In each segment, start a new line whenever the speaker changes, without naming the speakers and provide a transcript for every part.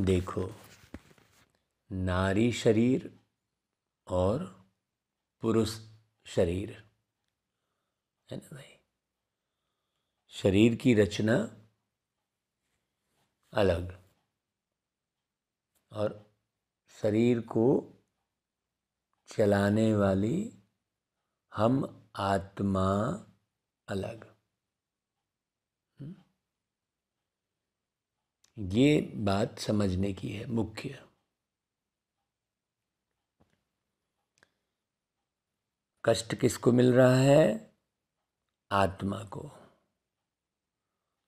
देखो, नारी शरीर और पुरुष शरीर है ना भाई। शरीर की रचना अलग और शरीर को चलाने वाली हम आत्मा अलग। ये बात समझने की है मुख्य। कष्ट किसको मिल रहा है? आत्मा को।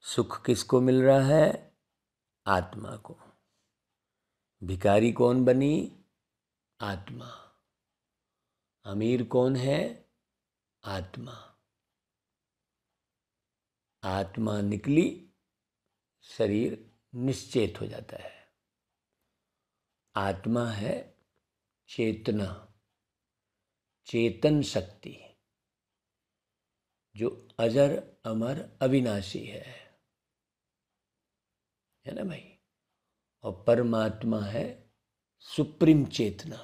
सुख किसको मिल रहा है? आत्मा को। भिखारी कौन बनी? आत्मा। अमीर कौन है? आत्मा। आत्मा निकली, शरीर निश्चेत हो जाता है। आत्मा है चेतना, चेतन शक्ति जो अजर अमर अविनाशी है ना भाई। और परमात्मा है सुप्रीम चेतना।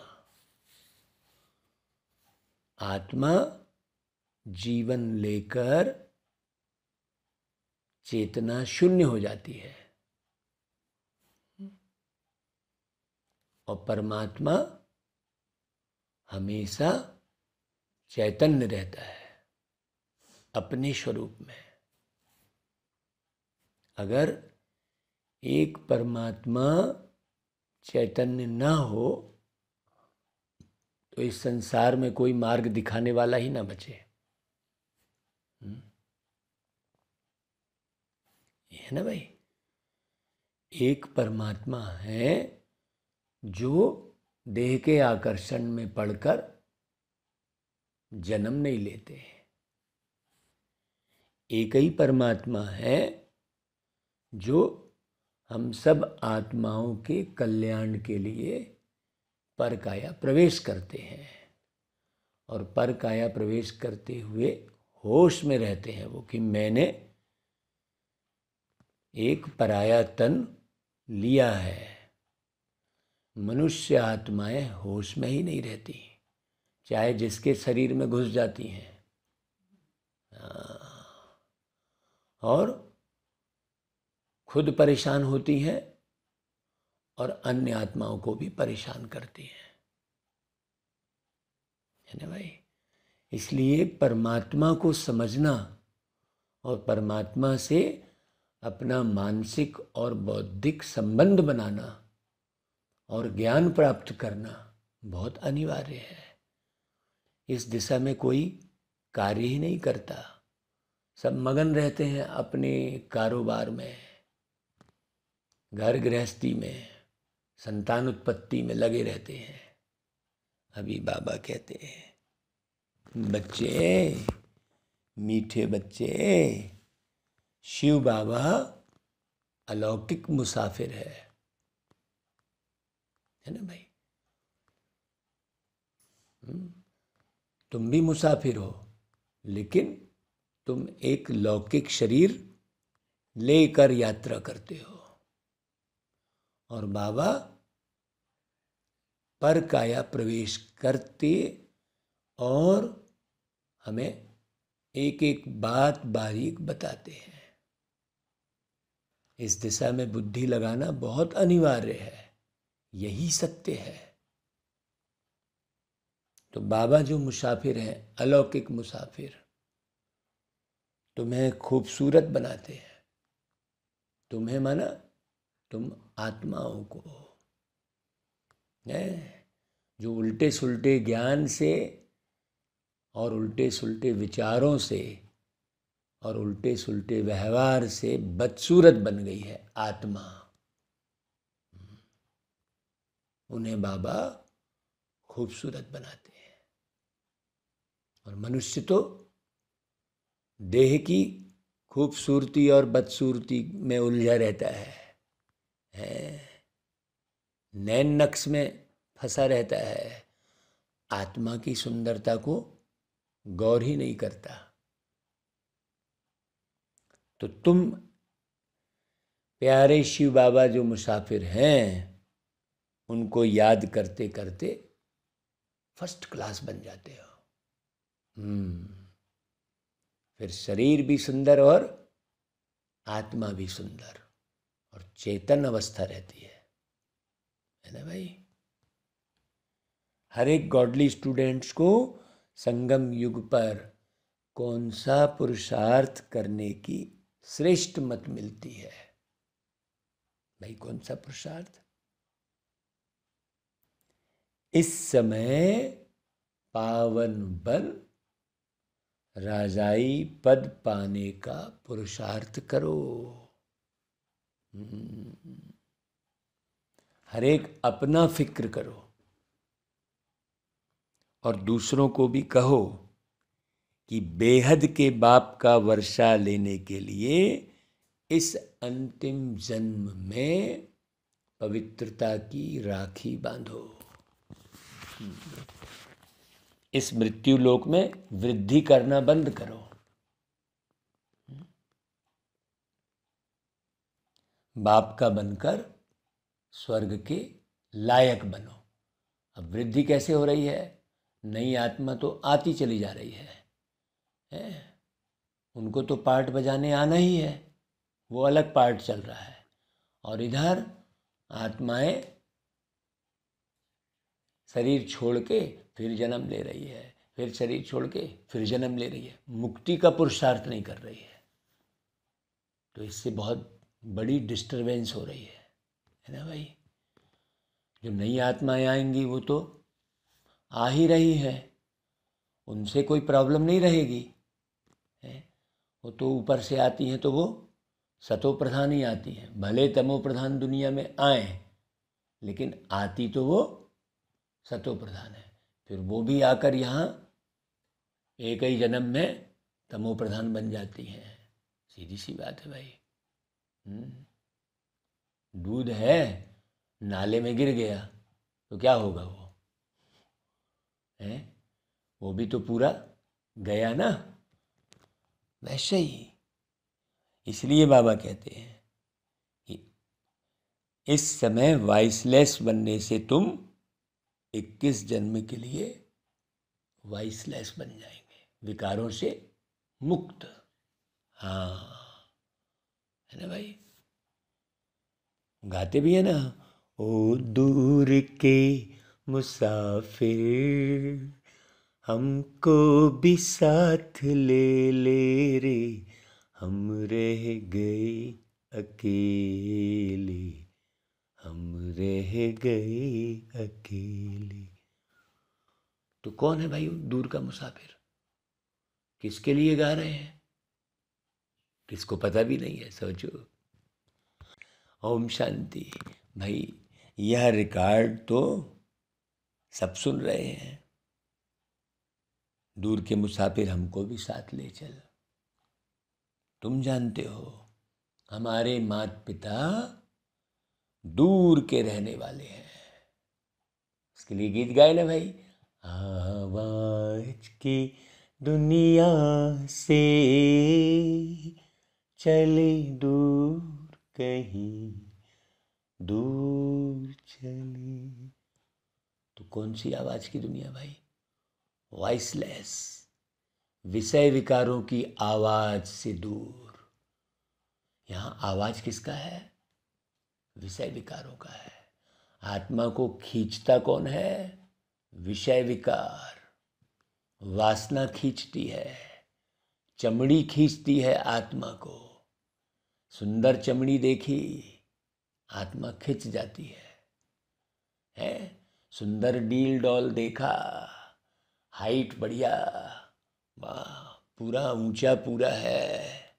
आत्मा जीवन लेकर चेतना शून्य हो जाती है और परमात्मा हमेशा चैतन्य रहता है अपने स्वरूप में। अगर एक परमात्मा चैतन्य ना हो तो इस संसार में कोई मार्ग दिखाने वाला ही ना बचे। है ना भाई। एक परमात्मा है जो देह के आकर्षण में पड़कर जन्म नहीं लेते। एक ही परमात्मा है जो हम सब आत्माओं के कल्याण के लिए परकाया प्रवेश करते हैं और परकाया प्रवेश करते हुए होश में रहते हैं वो कि मैंने एक पराया तन लिया है। मनुष्य आत्माएं होश में ही नहीं रहती, चाहे जिसके शरीर में घुस जाती हैं। और खुद परेशान होती हैं और अन्य आत्माओं को भी परेशान करती हैं। है ना भाई। इसलिए परमात्मा को समझना और परमात्मा से अपना मानसिक और बौद्धिक संबंध बनाना और ज्ञान प्राप्त करना बहुत अनिवार्य है। इस दिशा में कोई कार्य ही नहीं करता, सब मगन रहते हैं अपने कारोबार में, घर गृहस्थी में, संतान उत्पत्ति में लगे रहते हैं। अभी बाबा कहते हैं, बच्चे, मीठे बच्चे, शिव बाबा अलौकिक मुसाफिर है ना भाई। तुम भी मुसाफिर हो, लेकिन तुम एक लौकिक शरीर लेकर यात्रा करते हो और बाबा पर काया प्रवेश करते और हमें एक एक बात बारीक बताते हैं। इस दिशा में बुद्धि लगाना बहुत अनिवार्य है, यही सत्य है। तो बाबा जो मुसाफिर हैं, अलौकिक मुसाफिर, तुम्हें खूबसूरत बनाते हैं। तुम्हें माना तुम आत्माओं को, जो उल्टे सुलटे ज्ञान से और उल्टे सुलटे विचारों से और उल्टे सुलटे व्यवहार से बदसूरत बन गई है आत्मा, उन्हें बाबा खूबसूरत बनाते हैं। और मनुष्य तो देह की खूबसूरती और बदसूरती में उलझा रहता है, नैन नक्श में फंसा रहता है, आत्मा की सुंदरता को गौर ही नहीं करता। तो तुम प्यारे शिव बाबा जो मुसाफिर हैं उनको याद करते करते फर्स्ट क्लास बन जाते हो। फिर शरीर भी सुंदर और आत्मा भी सुंदर और चेतन अवस्था रहती है ना भाई। हर एक गॉडली स्टूडेंट्स को संगम युग पर कौन सा पुरुषार्थ करने की श्रेष्ठ मत मिलती है भाई? कौन सा पुरुषार्थ? इस समय पावन बन राजाई पद पाने का पुरुषार्थ करो। हर एक अपना फिक्र करो और दूसरों को भी कहो कि बेहद के बाप का वर्षा लेने के लिए इस अंतिम जन्म में पवित्रता की राखी बांधो। इस मृत्यु लोक में वृद्धि करना बंद करो। बाप का बनकर स्वर्ग के लायक बनो। अब वृद्धि कैसे हो रही है? नई आत्मा तो आती चली जा रही है। उनको तो पार्ट बजाने आना ही है, वो अलग पार्ट चल रहा है। और इधर आत्माएं शरीर छोड़ के फिर जन्म ले रही है, फिर शरीर छोड़ के फिर जन्म ले रही है, मुक्ति का पुरुषार्थ नहीं कर रही है। तो इससे बहुत बड़ी डिस्टरबेंस हो रही है ना भाई। जो नई आत्माएं आएंगी वो तो आ ही रही है, उनसे कोई प्रॉब्लम नहीं रहेगी। वो तो ऊपर से आती हैं तो वो सतो प्रधान ही आती हैं, भले तमो प्रधान दुनिया में आए लेकिन आती तो वो सतो प्रधान है। फिर वो भी आकर यहाँ एक ही जन्म में तमो प्रधान बन जाती हैं। सीधी सी बात है भाई। दूध है, नाले में गिर गया तो क्या होगा? वो है, वो भी तो पूरा गया ना। वैसे ही इसलिए बाबा कहते हैं कि इस समय वाइसलेस बनने से तुम 21 जन्म के लिए वाइसलेस बन जाएंगे, विकारों से मुक्त। हाँ, है ना भाई। गाते भी है ना, ओ दूर के मुसाफिर हमको भी साथ ले ले रे, हम रह गए अकेले, हम रह गए अकेले। तो कौन है भाई दूर का मुसाफिर? किसके लिए गा रहे हैं? किसको पता भी नहीं है, सोचो। ओम शांति। भाई यह रिकॉर्ड तो सब सुन रहे हैं। दूर के मुसाफिर हमको भी साथ ले चल। तुम जानते हो हमारे माता पिता दूर के रहने वाले हैं, इसके लिए गीत गाए ना भाई। आवाज की दुनिया से चले दूर, कहीं दूर चले। तो कौन सी आवाज की दुनिया भाई? वॉइसलेस, विषय विकारों की आवाज से दूर। यहाँ आवाज किसका है? विषय विकारों का है। आत्मा को खींचता कौन है? विषय विकार। वासना खींचती है, चमड़ी खींचती है आत्मा को। सुंदर चमड़ी देखी, आत्मा खिंच जाती है? सुंदर डील डॉल देखा, हाइट बढ़िया, वाह पूरा ऊंचा पूरा है,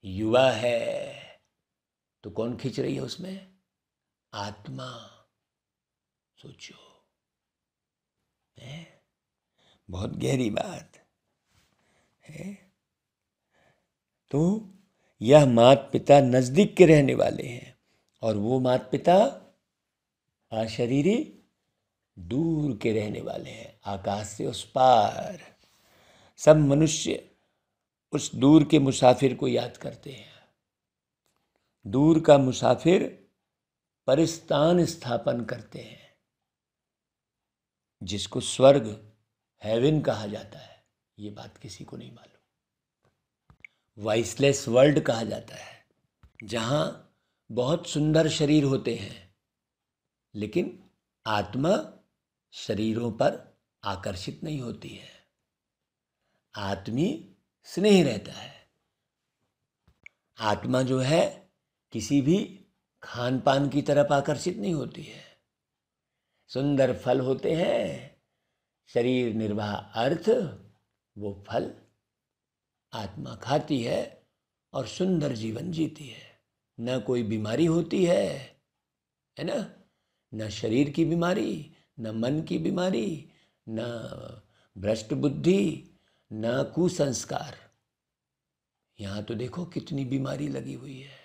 युवा है, तो कौन खींच रही है उसमें? आत्मा। सोचो, है बहुत गहरी बात है। तो यह माता पिता नजदीक के रहने वाले हैं और वो माता पिता अशरीरी दूर के रहने वाले हैं, आकाश से उस पार। सब मनुष्य उस दूर के मुसाफिर को याद करते हैं। दूर का मुसाफिर परिस्तान स्थापन करते हैं, जिसको स्वर्ग हेवन कहा जाता है। ये बात किसी को नहीं मालूम। वॉइसलेस वर्ल्ड कहा जाता है, जहाँ बहुत सुंदर शरीर होते हैं, लेकिन आत्मा शरीरों पर आकर्षित नहीं होती है। आत्मीय स्नेह रहता है। आत्मा जो है किसी भी खान पान की तरफ आकर्षित नहीं होती है। सुंदर फल होते हैं, शरीर निर्वाह अर्थ, वो फल आत्मा खाती है और सुंदर जीवन जीती है। न कोई बीमारी होती है ना, न शरीर की बीमारी, न मन की बीमारी, न भ्रष्ट बुद्धि, न कुसंस्कार। यहाँ तो देखो कितनी बीमारी लगी हुई है।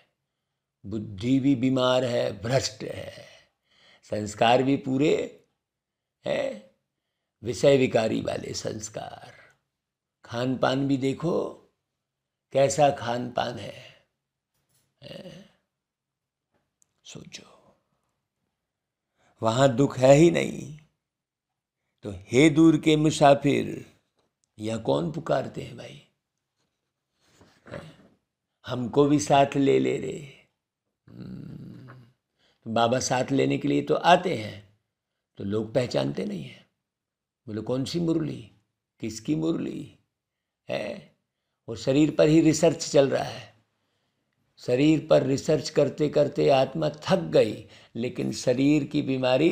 बुद्धि भी बीमार है, भ्रष्ट है, संस्कार भी पूरे है विषय विकारी वाले संस्कार। खान पान भी देखो कैसा खान पान है। सोचो, वहाँ दुख है ही नहीं। तो हे दूर के मुसाफिर, यह कौन पुकारते हैं भाई? हमको भी साथ ले ले रे। बाबा साथ लेने के लिए तो आते हैं, तो लोग पहचानते नहीं हैं। बोले कौन सी मुरली, किसकी मुरली है? वो शरीर पर ही रिसर्च चल रहा है। शरीर पर रिसर्च करते करते आत्मा थक गई, लेकिन शरीर की बीमारी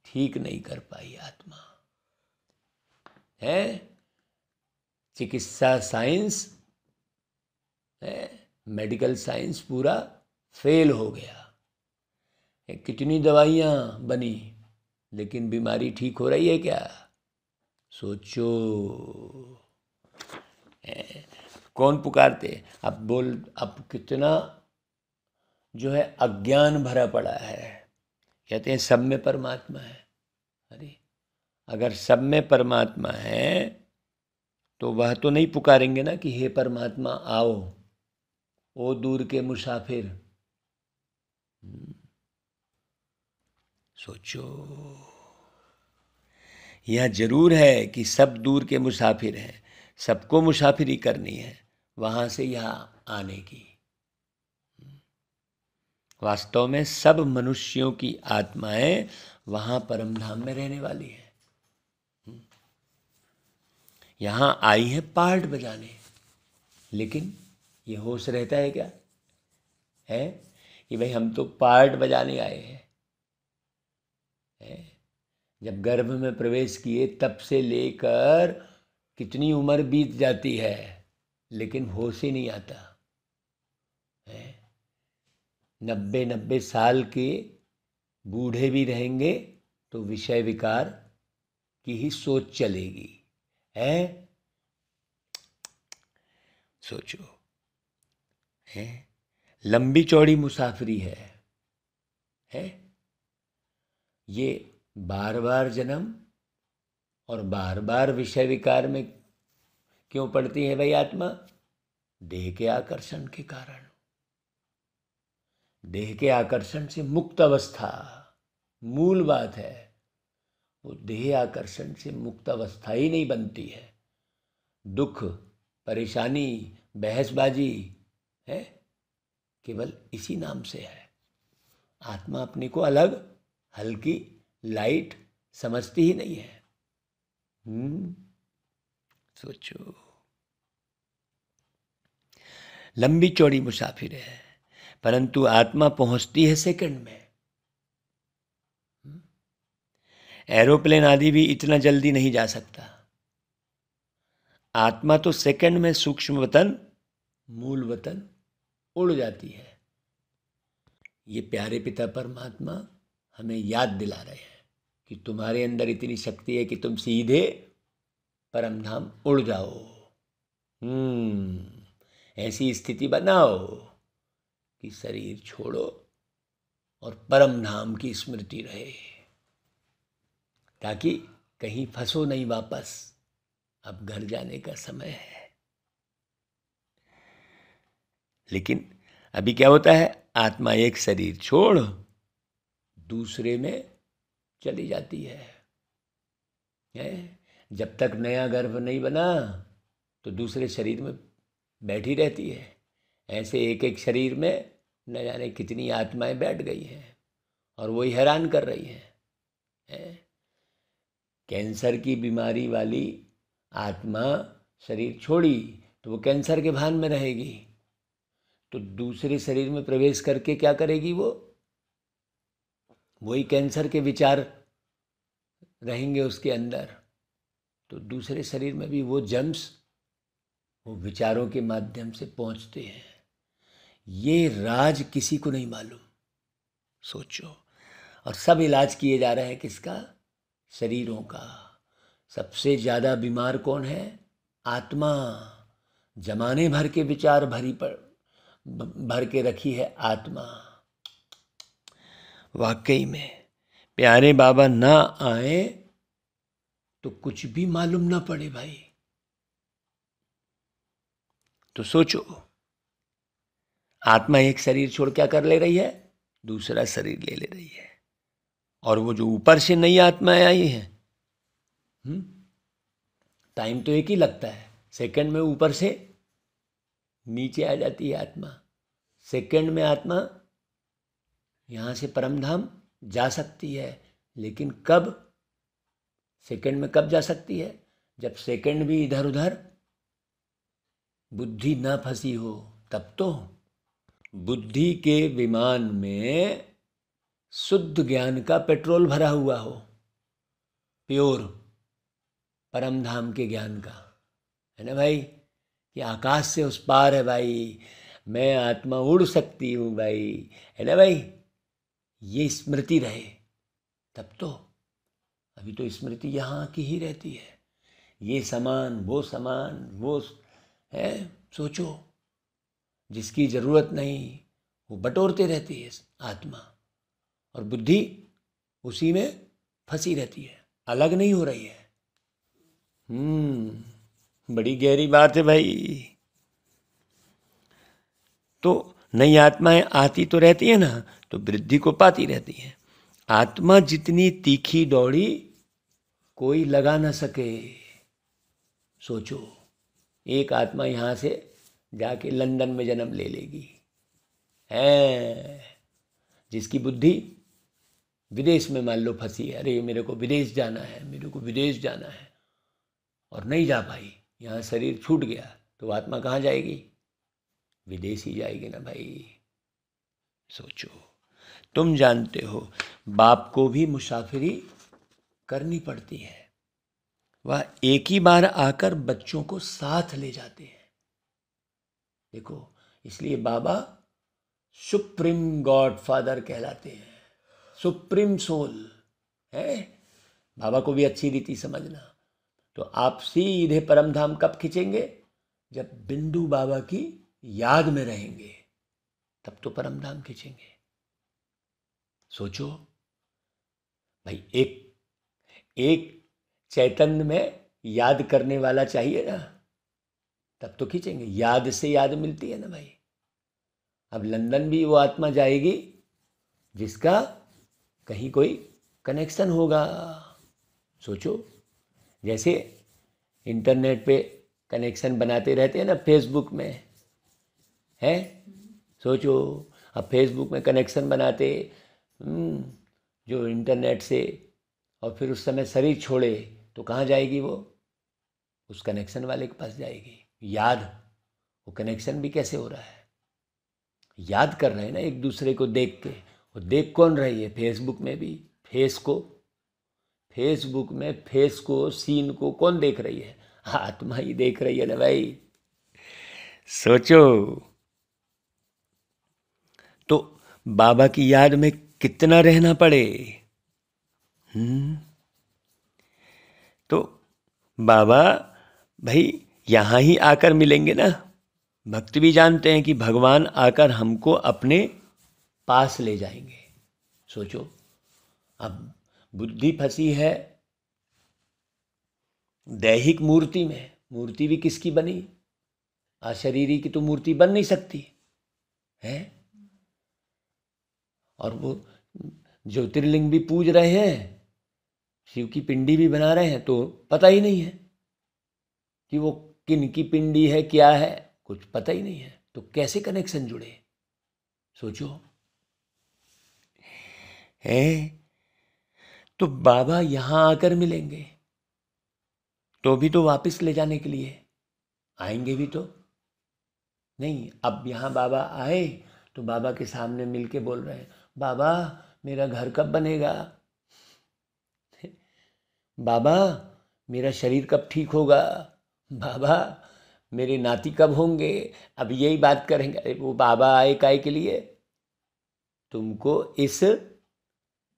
ठीक नहीं कर पाई आत्मा है। चिकित्सा साइंस है, मेडिकल साइंस पूरा फेल हो गया। कितनी दवाइयाँ बनी, लेकिन बीमारी ठीक हो रही है क्या? सोचो। कौन पुकारते? अब कितना जो है अज्ञान भरा पड़ा है। कहते हैं सब में परमात्मा है। अरे अगर सब में परमात्मा है तो वह तो नहीं पुकारेंगे ना कि हे परमात्मा आओ, ओ दूर के मुसाफिर। सोचो, यह जरूर है कि सब दूर के मुसाफिर हैं, सबको मुसाफिरी करनी है वहाँ से यहाँ आने की। वास्तव में सब मनुष्यों की आत्माएं वहाँ परमधाम में रहने वाली हैं। यहाँ आई है पार्ट बजाने, लेकिन ये होश रहता है क्या? है कि भाई हम तो पार्ट बजाने आए हैं। जब गर्भ में प्रवेश किए तब से लेकर कितनी उम्र बीत जाती है, लेकिन होश ही नहीं आता है। 90 साल के बूढ़े भी रहेंगे तो विषय विकार की ही सोच चलेगी है। सोचो, है लंबी चौड़ी मुसाफरी है। ये बार बार जन्म और बार बार विषय विकार में क्यों पड़ती है भाई आत्मा? देह के आकर्षण के कारण। देह के आकर्षण से मुक्त अवस्था मूल बात है। वो देह आकर्षण से मुक्त अवस्था ही नहीं बनती है। दुख, परेशानी, बहसबाजी है, केवल इसी नाम से है। आत्मा अपने को अलग, हल्की, लाइट समझती ही नहीं है। सोचो, लंबी चौड़ी मुसाफिर है, परंतु आत्मा पहुंचती है सेकंड में। एरोप्लेन आदि भी इतना जल्दी नहीं जा सकता। आत्मा तो सेकंड में सूक्ष्म वतन, मूल वतन उड़ जाती है। ये प्यारे पिता परमात्मा हमें याद दिला रहे हैं कि तुम्हारे अंदर इतनी शक्ति है कि तुम सीधे परमधाम उड़ जाओ। ऐसी स्थिति बनाओ कि शरीर छोड़ो और परमधाम की स्मृति रहे, ताकि कहीं फंसो नहीं वापस। अब घर जाने का समय है। लेकिन अभी क्या होता है, आत्मा एक शरीर छोड़ दूसरे में चली जाती है। जब तक नया गर्भ नहीं बना तो दूसरे शरीर में बैठी रहती है। ऐसे एक एक शरीर में न जाने कितनी आत्माएं बैठ गई हैं और वही हैरान कर रही हैं। कैंसर की बीमारी वाली आत्मा शरीर छोड़ी तो वो कैंसर के भान में रहेगी, तो दूसरे शरीर में प्रवेश करके क्या करेगी, वो वही कैंसर के विचार रहेंगे उसके अंदर। तो दूसरे शरीर में भी वो जर्म्स वो विचारों के माध्यम से पहुंचते हैं। ये राज किसी को नहीं मालूम, सोचो। और सब इलाज किए जा रहे हैं किसका, शरीरों का। सबसे ज़्यादा बीमार कौन है, आत्मा। जमाने भर के विचार भर के रखी है आत्मा। वाकई में प्यारे बाबा ना आए तो कुछ भी मालूम ना पड़े भाई। तो सोचो, आत्मा एक शरीर छोड़ क्या कर ले रही है, दूसरा शरीर ले रही है। और वो जो ऊपर से नई आत्माएं आई हैं, टाइम तो एक ही लगता है, सेकंड में ऊपर से नीचे आ जाती है आत्मा। सेकंड में आत्मा यहाँ से परमधाम जा सकती है, लेकिन कब, सेकंड में कब जा सकती है, जब सेकंड भी इधर उधर बुद्धि ना फंसी हो, तब तो। बुद्धि के विमान में शुद्ध ज्ञान का पेट्रोल भरा हुआ हो, प्योर परमधाम के ज्ञान का, है ना भाई, कि आकाश से उस पार है भाई, मैं आत्मा उड़ सकती हूँ भाई, है ना भाई, ये स्मृति रहे तब तो। अभी तो स्मृति यहाँ की ही रहती है, ये समान वो है। सोचो, जिसकी ज़रूरत नहीं वो बटोरते रहती है आत्मा, और बुद्धि उसी में फंसी रहती है, अलग नहीं हो रही है। बड़ी गहरी बात है भाई। तो नई आत्माएं आती तो रहती है ना, तो वृद्धि को पाती रहती है। आत्मा जितनी तीखी दौड़ी कोई लगा न सके। सोचो, एक आत्मा यहाँ से जाके लंदन में जन्म ले लेगी, है, जिसकी बुद्धि विदेश में मान लो फंसी है, अरे मेरे को विदेश जाना है, मेरे को विदेश जाना है, और नहीं जा पाई, यहाँ शरीर छूट गया, तो आत्मा कहाँ जाएगी, विदेश ही जाएगी ना भाई। सोचो, तुम जानते हो बाप को भी मुसाफिरी करनी पड़ती है, वह एक ही बार आकर बच्चों को साथ ले जाते हैं। देखो, इसलिए बाबा सुप्रीम गॉड फादर कहलाते हैं, सुप्रीम सोल है। बाबा को भी अच्छी रीति समझना। तो आप सीधे परमधाम कब खींचेंगे, जब बिंदु बाबा की याद में रहेंगे, तब तो परमधाम खींचेंगे। सोचो भाई, एक चैतन्य में याद करने वाला चाहिए ना, तब तो खींचेंगे। याद से याद मिलती है ना भाई। अब लंदन भी वो आत्मा जाएगी जिसका कहीं कोई कनेक्शन होगा। सोचो, जैसे इंटरनेट पे कनेक्शन बनाते रहते हैं ना, फेसबुक में है। सोचो, अब फेसबुक में कनेक्शन बनाते जो इंटरनेट से, और फिर उस समय शरीर छोड़े तो कहाँ जाएगी वो, उस कनेक्शन वाले के पास जाएगी। याद, वो कनेक्शन भी कैसे हो रहा है, याद कर रहे हैं ना एक दूसरे को देख के। वो देख कौन रही है, फेसबुक में भी फेसबुक में फेस को, सीन को कौन देख रही है, आत्मा ही देख रही है ना भाई। सोचो, तो बाबा की याद में कितना रहना पड़े। तो बाबा भाई यहाँ ही आकर मिलेंगे ना। भक्त भी जानते हैं कि भगवान आकर हमको अपने पास ले जाएंगे। सोचो, अब बुद्धि फंसी है दैहिक मूर्ति में। मूर्ति भी किसकी बनी, अशरीरी की तो मूर्ति बन नहीं सकती, है। और वो ज्योतिर्लिंग भी पूज रहे हैं, शिव की पिंडी भी बना रहे हैं, तो पता ही नहीं है कि वो किन की पिंडी है, क्या है, कुछ पता ही नहीं है। तो कैसे कनेक्शन जुड़े, सोचो। है तो बाबा यहां आकर मिलेंगे तो भी तो वापस ले जाने के लिए आएंगे भी तो नहीं। अब यहां बाबा आए तो बाबा के सामने मिलके बोल रहे हैं, बाबा मेरा घर कब बनेगा, बाबा मेरा शरीर कब ठीक होगा, बाबा मेरे नाती कब होंगे। अब यही बात करेंगे। अरे वो बाबा आए काहे के लिए, तुमको इस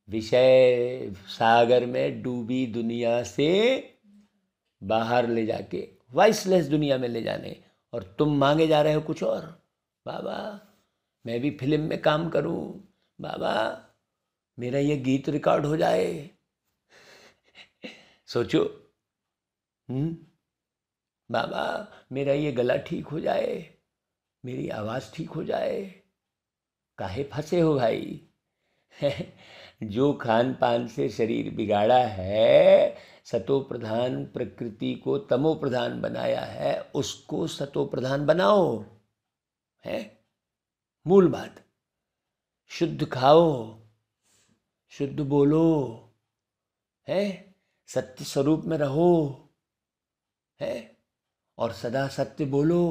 विषय सागर में डूबी दुनिया से बाहर ले जाके वाइसलेस दुनिया में ले जाने, और तुम मांगे जा रहे हो कुछ और। बाबा मैं भी फिल्म में काम करूं, बाबा मेरा ये गीत रिकॉर्ड हो जाए। सोचो। बाबा मेरा ये गला ठीक हो जाए, मेरी आवाज़ ठीक हो जाए। काहे फंसे हो भाई। जो खान पान से शरीर बिगाड़ा है, सतो प्रधान प्रकृति को तमो प्रधान बनाया है, उसको सतो प्रधान बनाओ। है मूल बात। शुद्ध खाओ, शुद्ध बोलो, है सत्य स्वरूप में रहो, है और सदा सत्य बोलो।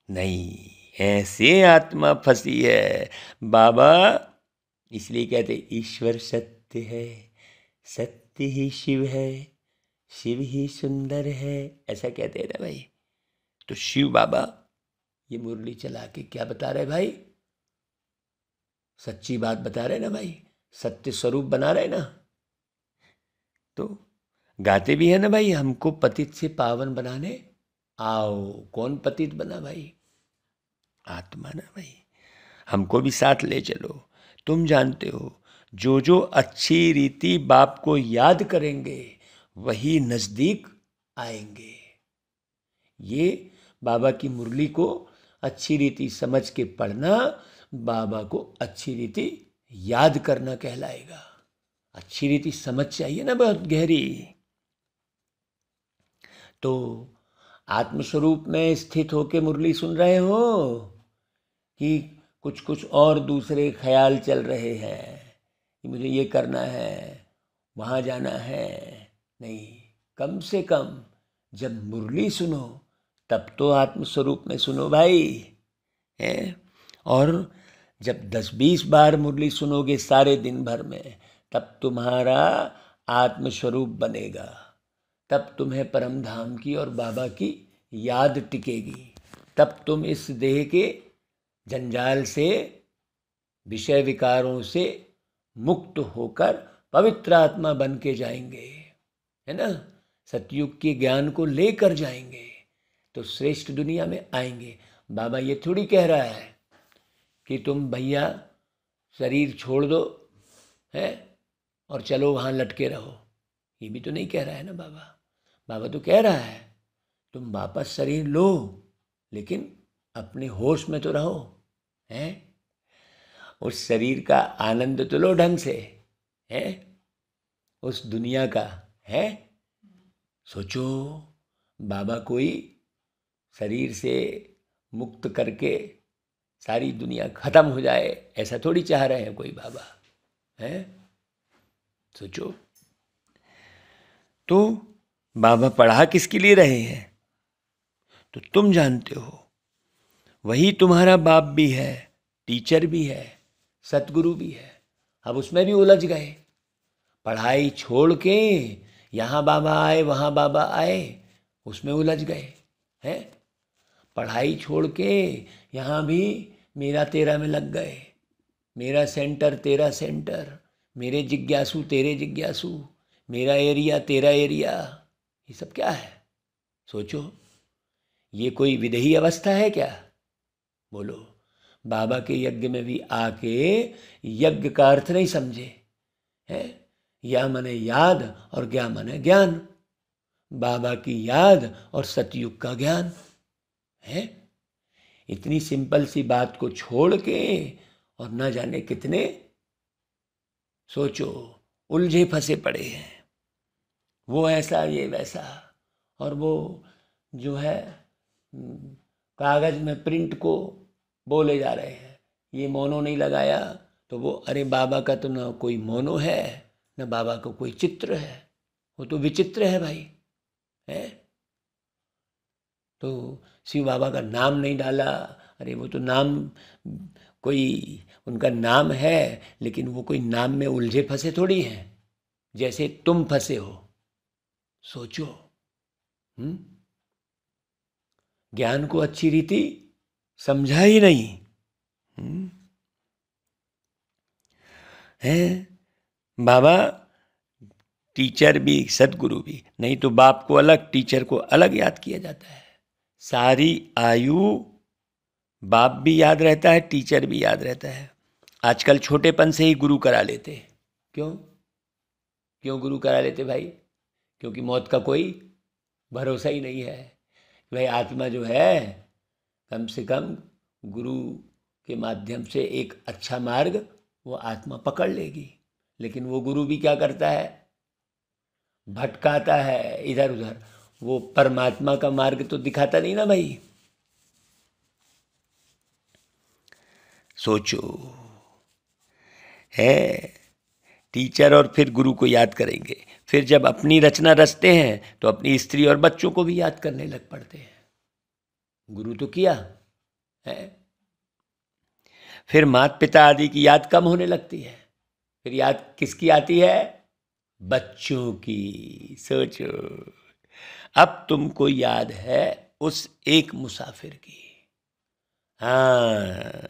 नहीं, ऐसे आत्मा फंसी है बाबा। इसलिए कहते ईश्वर सत्य है, सत्य ही शिव है, शिव ही सुंदर है, ऐसा कहते हैं ना भाई। तो शिव बाबा ये मुरली चला के क्या बता रहे भाई, सच्ची बात बता रहे ना भाई, सत्य स्वरूप बना रहे ना। तो गाते भी है ना भाई, हमको पतित से पावन बनाने आओ। कौन पतित बना भाई, आत्मा ना भाई। हमको भी साथ ले चलो। तुम जानते हो जो जो अच्छी रीति बाप को याद करेंगे वही नजदीक आएंगे। ये बाबा की मुरली को अच्छी रीति समझ के पढ़ना, बाबा को अच्छी रीति याद करना कहलाएगा। अच्छी रीति समझ चाहिए ना, बहुत गहरी। तो आत्मस्वरूप में स्थित होके मुरली सुन रहे हो कि कुछ कुछ और दूसरे ख्याल चल रहे हैं कि मुझे ये करना है, वहाँ जाना है। नहीं, कम से कम जब मुरली सुनो तब तो आत्मस्वरूप में सुनो भाई। है और जब 10-20 बार मुरली सुनोगे सारे दिन भर में, तब तुम्हारा आत्मस्वरूप बनेगा। तब तुम्हें परम धाम की और बाबा की याद टिकेगी। तब तुम इस देह के जंजाल से, विषय विकारों से मुक्त होकर पवित्र आत्मा बन के जाएंगे, है ना। सतयुग के ज्ञान को लेकर जाएंगे तो श्रेष्ठ दुनिया में आएंगे। बाबा ये थोड़ी कह रहा है कि तुम भैया शरीर छोड़ दो, है और चलो वहाँ लटके रहो। ये भी तो नहीं कह रहा है ना बाबा। बाबा तो कह रहा है तुम वापस शरीर लो, लेकिन अपने होश में तो रहो, है। उस शरीर का आनंद तो लो ढंग से, है उस दुनिया का, है। सोचो, बाबा कोई शरीर से मुक्त करके सारी दुनिया खत्म हो जाए ऐसा थोड़ी चाह रहे हैं कोई बाबा, है। सोचो। तो बाबा पढ़ा किसके लिए रहे हैं, तो तुम जानते हो। वही तुम्हारा बाप भी है, टीचर भी है, सतगुरु भी है। अब उसमें भी उलझ गए। पढ़ाई छोड़ के यहाँ बाबा आए, वहाँ बाबा आए, उसमें उलझ गए हैं। पढ़ाई छोड़ के यहाँ भी मेरा तेरा में लग गए। मेरा सेंटर तेरा सेंटर, मेरे जिज्ञासु तेरे जिज्ञासु, मेरा एरिया तेरा एरिया। ये सब क्या है, सोचो। ये कोई विदेही अवस्था है क्या, बोलो। बाबा के यज्ञ में भी आके यज्ञ का अर्थ नहीं समझे, है। या मने याद और क्या मने ज्ञान। बाबा की याद और सतयुग का ज्ञान, है। इतनी सिंपल सी बात को छोड़ के और न जाने कितने, सोचो, उलझे फंसे पड़े हैं। वो ऐसा, ये वैसा, और वो जो है कागज में प्रिंट को बोले जा रहे हैं, ये मोनो नहीं लगाया तो वो, अरे बाबा का तो ना कोई मोनो है, ना बाबा का कोई चित्र है, वो तो विचित्र है भाई, है। तो शिव बाबा का नाम नहीं डाला, अरे वो तो नाम कोई उनका नाम है, लेकिन वो कोई नाम में उलझे फंसे थोड़ी हैं, जैसे तुम फंसे हो। सोचो, ज्ञान को अच्छी रीति समझा ही नहीं है। बाबा टीचर भी, सदगुरु भी, नहीं तो बाप को अलग, टीचर को अलग याद किया जाता है। सारी आयु बाप भी याद रहता है, टीचर भी याद रहता है। आजकल छोटेपन से ही गुरु करा लेते। क्यों गुरु करा लेते भाई? क्योंकि मौत का कोई भरोसा ही नहीं है। भाई आत्मा जो है, कम से कम गुरु के माध्यम से एक अच्छा मार्ग वो आत्मा पकड़ लेगी। लेकिन वो गुरु भी क्या करता है? भटकाता है इधर उधर। वो परमात्मा का मार्ग तो दिखाता नहीं ना भाई। सोचो, है टीचर और फिर गुरु को याद करेंगे, फिर जब अपनी रचना रचते हैं तो अपनी स्त्री और बच्चों को भी याद करने लग पड़ते हैं। गुरु तो किया है, फिर माता पिता आदि की याद कम होने लगती है। फिर याद किसकी आती है? बच्चों की। सोचो, अब तुमको याद है उस एक मुसाफिर की। हाँ,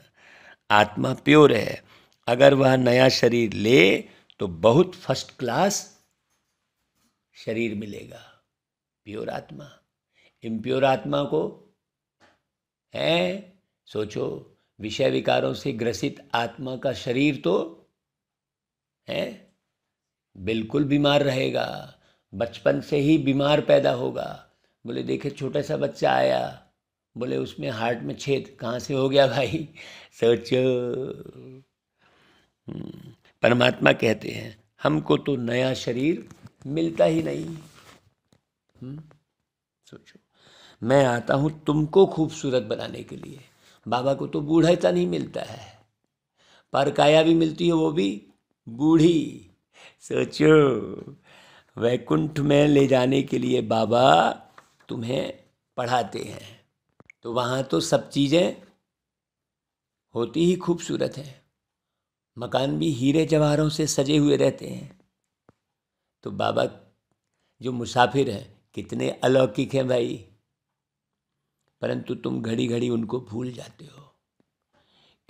आत्मा प्योर है। अगर वह नया शरीर ले तो बहुत फर्स्ट क्लास शरीर मिलेगा। प्योर आत्मा। इम्प्योर आत्मा को है, सोचो, विषय विकारों से ग्रसित आत्मा का शरीर तो है बिल्कुल बीमार रहेगा, बचपन से ही बीमार पैदा होगा। बोले देखे छोटा सा बच्चा आया, बोले उसमें हार्ट में छेद, कहाँ से हो गया भाई? सोचो। परमात्मा कहते हैं हमको तो नया शरीर मिलता ही नहीं। सोचो, मैं आता हूँ तुमको खूबसूरत बनाने के लिए। बाबा को तो बूढ़ाता नहीं मिलता है, पर काया भी मिलती है, वो भी बूढ़ी। सोचो, वैकुंठ में ले जाने के लिए बाबा तुम्हें पढ़ाते हैं, तो वहाँ तो सब चीज़ें होती ही खूबसूरत हैं। मकान भी हीरे जवाहरों से सजे हुए रहते हैं। तो बाबा जो मुसाफिर हैं कितने अलौकिक हैं भाई, परंतु तुम घड़ी घड़ी उनको भूल जाते हो,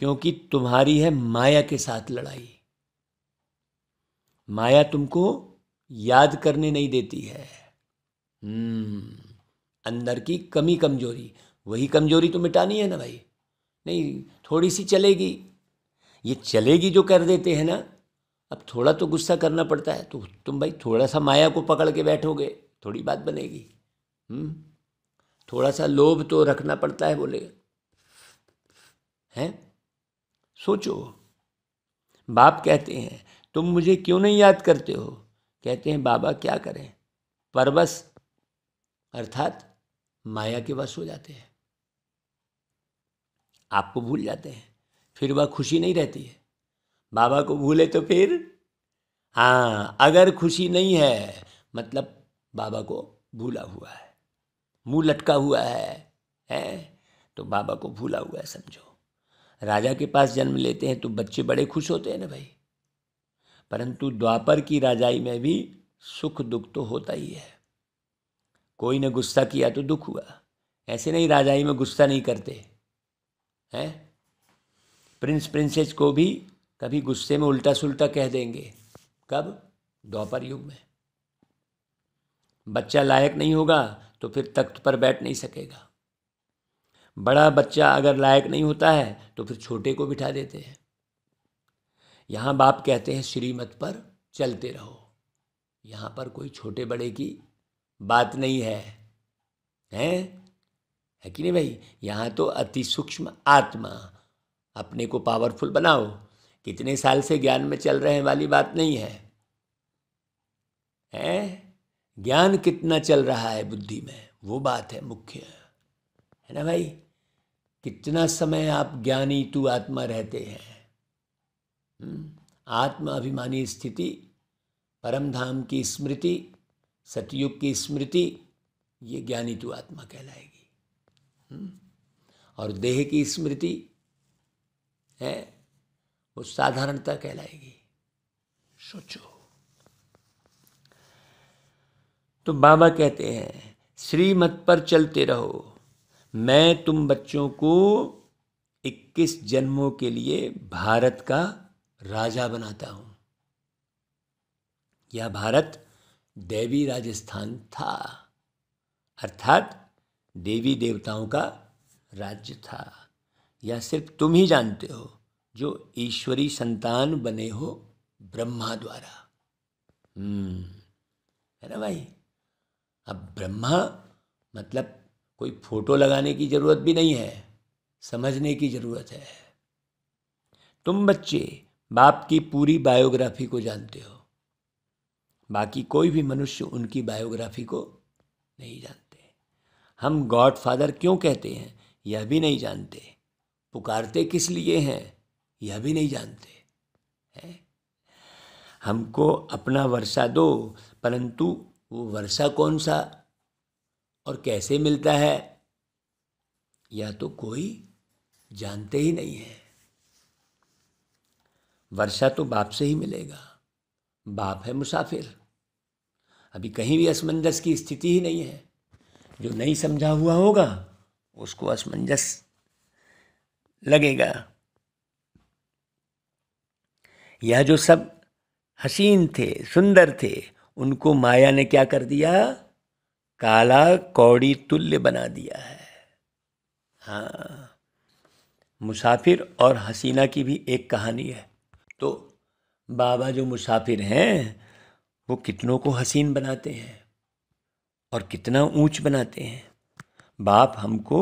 क्योंकि तुम्हारी है माया के साथ लड़ाई। माया तुमको याद करने नहीं देती है। अंदर की कमी कमजोरी, वही कमजोरी तो मिटानी है ना भाई। नहीं, थोड़ी सी चलेगी, ये चलेगी जो कर देते हैं ना। अब थोड़ा तो गुस्सा करना पड़ता है, तो तुम भाई थोड़ा सा माया को पकड़ के बैठोगे, थोड़ी बात बनेगी। थोड़ा सा लोभ तो रखना पड़ता है, बोले हैं। सोचो, बाप कहते हैं तुम मुझे क्यों नहीं याद करते हो? कहते हैं बाबा क्या करें, परवश अर्थात माया के वश हो जाते हैं, आपको भूल जाते हैं, फिर वह खुशी नहीं रहती है। बाबा को भूले तो फिर, हाँ, अगर खुशी नहीं है मतलब बाबा को भूला हुआ है, मुंह लटका हुआ है तो बाबा को भूला हुआ है समझो। राजा के पास जन्म लेते हैं तो बच्चे बड़े खुश होते हैं ना भाई, परंतु द्वापर की राजाई में भी सुख दुख तो होता ही है। कोई ने गुस्सा किया तो दुख हुआ, ऐसे नहीं राजाई में गुस्सा नहीं करते हैं। प्रिंस प्रिंसेस को भी कभी गुस्से में उल्टा सुल्टा कह देंगे। कब? द्वापर युग में। बच्चा लायक नहीं होगा तो फिर तख्त पर बैठ नहीं सकेगा। बड़ा बच्चा अगर लायक नहीं होता है तो फिर छोटे को बिठा देते हैं। यहाँ बाप कहते हैं श्रीमत पर चलते रहो, यहाँ पर कोई छोटे बड़े की बात नहीं है, है कि नहीं भाई। यहाँ तो अति सूक्ष्म आत्मा, अपने को पावरफुल बनाओ, कितने साल से ज्ञान में चल रहे हैं वाली बात नहीं है, ज्ञान कितना चल रहा है बुद्धि में, वो बात है मुख्य, है ना भाई। कितना समय आप ज्ञानी तू आत्मा रहते हैं। आत्म अभिमानी स्थिति, परम धाम की स्मृति, सतयुग की स्मृति, ये ज्ञानी तू आत्मा कहलाएगी। और देह की स्मृति है वो साधारणता कहलाएगी। सोचो। तो बाबा कहते हैं श्रीमत पर चलते रहो, मैं तुम बच्चों को 21 जन्मों के लिए भारत का राजा बनाता हूं। यह भारत देवी राजस्थान था, अर्थात देवी देवताओं का राज्य था। यह सिर्फ तुम ही जानते हो जो ईश्वरी संतान बने हो ब्रह्मा द्वारा। है ना भाई। अब ब्रह्मा मतलब कोई फोटो लगाने की जरूरत भी नहीं है, समझने की जरूरत है। तुम बच्चे बाप की पूरी बायोग्राफी को जानते हो, बाकी कोई भी मनुष्य उनकी बायोग्राफी को नहीं जानते। हम गॉड फादर क्यों कहते हैं यह भी नहीं जानते, पुकारते किस लिए हैं यह भी नहीं जानते है? हमको अपना वर्षा दो, परंतु वो वर्षा कौन सा और कैसे मिलता है यह तो कोई जानते ही नहीं है। वर्षा तो बाप से ही मिलेगा, बाप है मुसाफिर। अभी कहीं भी असमंजस की स्थिति ही नहीं है। जो नहीं समझा हुआ होगा उसको असमंजस लगेगा। यह जो सब हसीन थे, सुंदर थे, उनको माया ने क्या कर दिया, काला कौड़ी तुल्य बना दिया है। हाँ, मुसाफिर और हसीना की भी एक कहानी है। तो बाबा जो मुसाफिर हैं वो कितनों को हसीन बनाते हैं और कितना ऊंच बनाते हैं। बाप हमको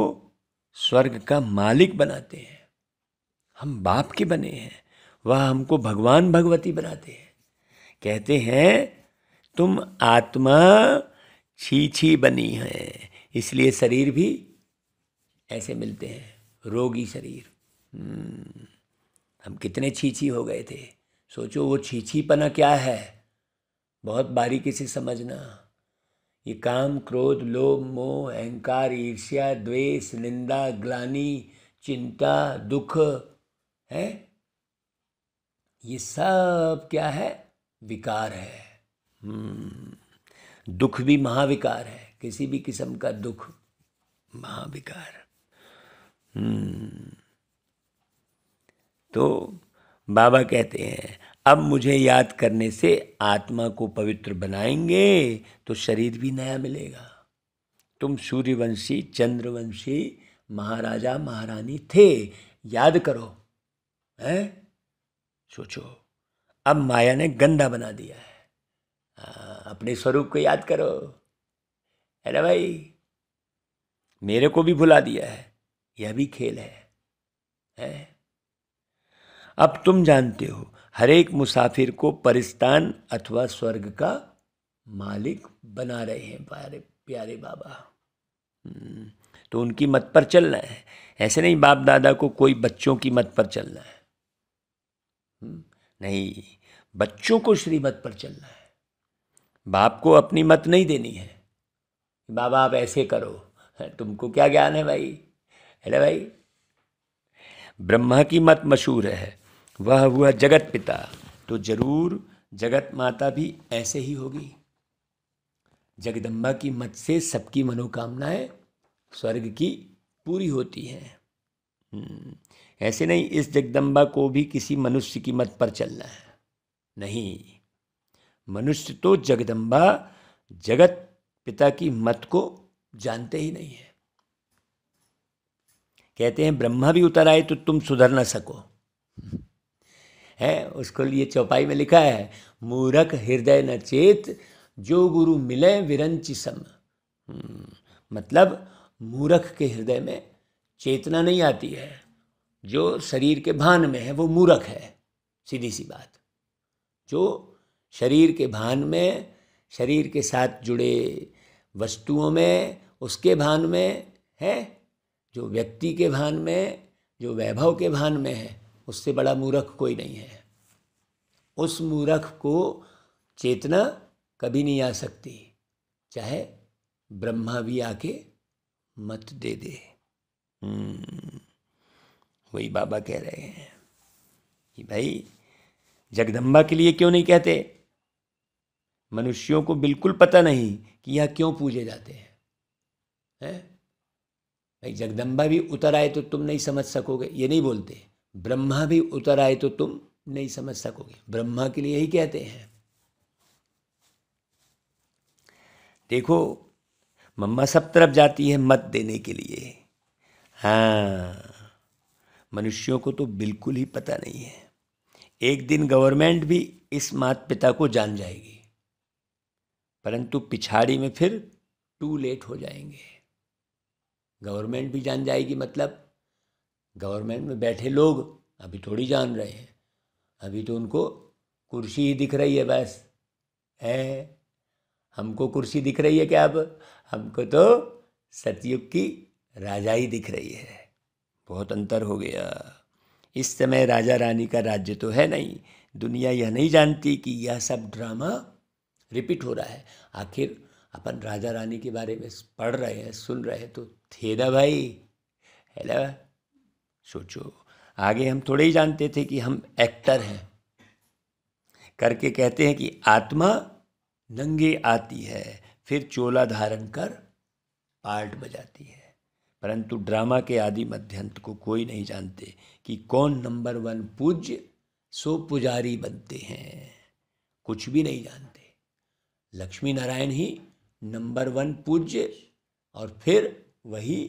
स्वर्ग का मालिक बनाते हैं, हम बाप के बने हैं, वह हमको भगवान भगवती बनाते हैं। कहते हैं तुम आत्मा छी बनी है, इसलिए शरीर भी ऐसे मिलते हैं, रोगी शरीर। हम कितने छी हो गए थे। सोचो वो छीपना क्या है, बहुत बारीकी से समझना। ये काम, क्रोध, लोभ, मोह, अहंकार, ईर्ष्या, द्वेष, निंदा, ग्लानि, चिंता, दुख है, ये सब क्या है, विकार है। दुख भी महाविकार है, किसी भी किस्म का दुख महाविकार। तो बाबा कहते हैं अब मुझे याद करने से आत्मा को पवित्र बनाएंगे तो शरीर भी नया मिलेगा। तुम सूर्यवंशी चंद्रवंशी महाराजा महारानी थे, याद करो, है? सोचो, अब माया ने गंदा बना दिया है। अपने स्वरूप को याद करो, है ना भाई। मेरे को भी भुला दिया है, यह भी खेल है? अब तुम जानते हो हर एक मुसाफिर को परिस्तान अथवा स्वर्ग का मालिक बना रहे हैं प्यारे बाबा। तो उनकी मत पर चलना है। ऐसे नहीं बाप दादा को कोई बच्चों की मत पर चलना है, नहीं, बच्चों को श्रीमत पर चलना है। बाप को अपनी मत नहीं देनी है, बाबा आप ऐसे करो, तुमको क्या ज्ञान है भाई, है ना भाई। ब्रह्मा की मत मशहूर है, वह हुआ जगत पिता, तो जरूर जगत माता भी ऐसे ही होगी। जगदम्बा की मत से सबकी मनोकामनाएं स्वर्ग की पूरी होती हैं। ऐसे नहीं इस जगदम्बा को भी किसी मनुष्य की मत पर चलना है, नहीं। मनुष्य तो जगदम्बा जगत पिता की मत को जानते ही नहीं है। कहते हैं ब्रह्मा भी उतर आए तो तुम सुधर ना सको, है? उसको लिए चौपाई में लिखा है, मूरख हृदय न चेत जो गुरु मिले विरंचि सम। मतलब मूर्ख के हृदय में चेतना नहीं आती है। जो शरीर के भान में है वो मूर्ख है, सीधी सी बात। जो शरीर के भान में, शरीर के साथ जुड़े वस्तुओं में, उसके भान में है, जो व्यक्ति के भान में, जो वैभव के भान में है, उससे बड़ा मूर्ख कोई नहीं है। उस मूर्ख को चेतना कभी नहीं आ सकती, चाहे ब्रह्मा भी आके मत दे दे। वही बाबा कह रहे हैं कि भाई जगदम्बा के लिए क्यों नहीं कहते? मनुष्यों को बिल्कुल पता नहीं कि यह क्यों पूजे जाते हैं, हैं? भाई जगदम्बा भी उतर आए तो तुम नहीं समझ सकोगे, ये नहीं बोलते। ब्रह्मा भी उतर आए तो तुम नहीं समझ सकोगे, ब्रह्मा के लिए ही कहते हैं। देखो मम्मा सब तरफ जाती है मत देने के लिए। हाँ, मनुष्यों को तो बिल्कुल ही पता नहीं है। एक दिन गवर्नमेंट भी इस माता पिता को जान जाएगी, परंतु पिछाड़ी में फिर टू लेट हो जाएंगे। गवर्नमेंट भी जान जाएगी, मतलब गवर्नमेंट में बैठे लोग अभी थोड़ी जान रहे हैं, अभी तो उनको कुर्सी ही दिख रही है बस। है, हमको कुर्सी दिख रही है क्या? अब हमको तो सतयुग की राजाई दिख रही है। बहुत अंतर हो गया। इस समय राजा रानी का राज्य तो है नहीं। दुनिया यह नहीं जानती कि यह सब ड्रामा रिपीट हो रहा है। आखिर अपन राजा रानी के बारे में पढ़ रहे हैं, सुन रहे हैं तो थे ना भाई, है ना? सोचो, आगे हम थोड़े ही जानते थे कि हम एक्टर हैं करके कहते हैं कि आत्मा नंगे आती है, फिर चोला धारण कर पार्ट बजाती है। परंतु ड्रामा के आदि मध्यंत को कोई नहीं जानते कि कौन नंबर 1 पूज्य सो पुजारी बनते हैं। कुछ भी नहीं जानते। लक्ष्मी नारायण ही नंबर 1 पूज्य और फिर वही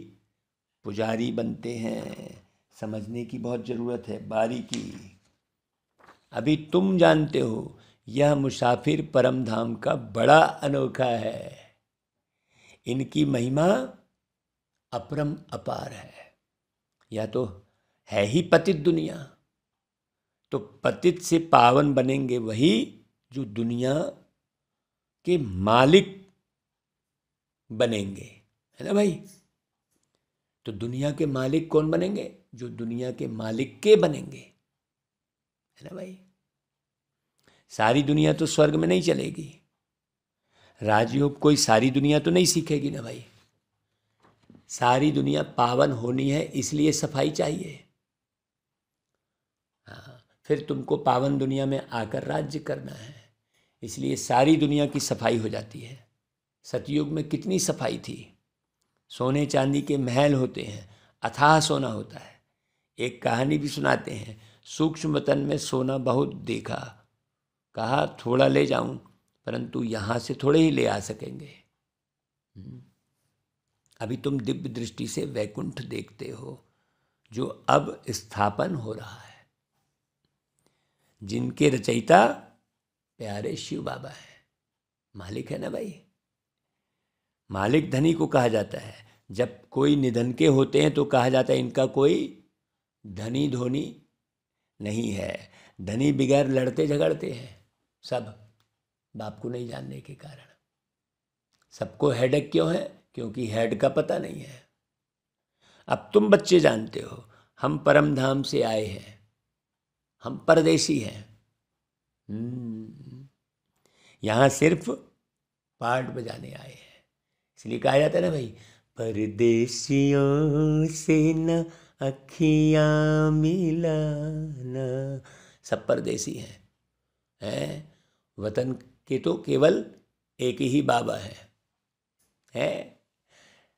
पुजारी बनते हैं। समझने की बहुत ज़रूरत है, बारीकी। अभी तुम जानते हो यह मुसाफिर परम धाम का बड़ा अनोखा है। इनकी महिमा अपरम अपार है। या तो है ही पतित दुनिया, तो पतित से पावन बनेंगे वही जो दुनिया के मालिक बनेंगे, है ना भाई? तो दुनिया के मालिक कौन बनेंगे? जो दुनिया के मालिक के बनेंगे, है ना भाई? सारी दुनिया तो स्वर्ग में नहीं चलेगी। राजयोग कोई सारी दुनिया तो नहीं सीखेगी ना भाई। सारी दुनिया पावन होनी है, इसलिए सफाई चाहिए। हाँ, फिर तुमको पावन दुनिया में आकर राज्य करना है, इसलिए सारी दुनिया की सफाई हो जाती है। सतयुग में कितनी सफाई थी। सोने चांदी के महल होते हैं, अथाह सोना होता है। एक कहानी भी सुनाते हैं, सूक्ष्म वतन में सोना बहुत देखा, कहा थोड़ा ले जाऊं, परंतु यहाँ से थोड़े ही ले आ सकेंगे। अभी तुम दिव्य दृष्टि से वैकुंठ देखते हो, जो अब स्थापन हो रहा है, जिनके रचयिता प्यारे शिव बाबा है। मालिक है ना भाई। मालिक धनी को कहा जाता है। जब कोई निधन के होते हैं तो कहा जाता है इनका कोई धनी धोनी नहीं है। धनी बिगैर लड़ते झगड़ते हैं सब, बाप को नहीं जानने के कारण। सबको हेडेक क्यों है? क्योंकि हेड का पता नहीं है। अब तुम बच्चे जानते हो, हम परम धाम से आए हैं, हम परदेसी हैं। यहाँ सिर्फ पार्ट बजाने आए हैं, इसलिए कहा जाता है ना भाई, परदेसियों से न अखियाँ मिलाना। सब परदेसी हैं। वतन के तो केवल एक ही बाबा है।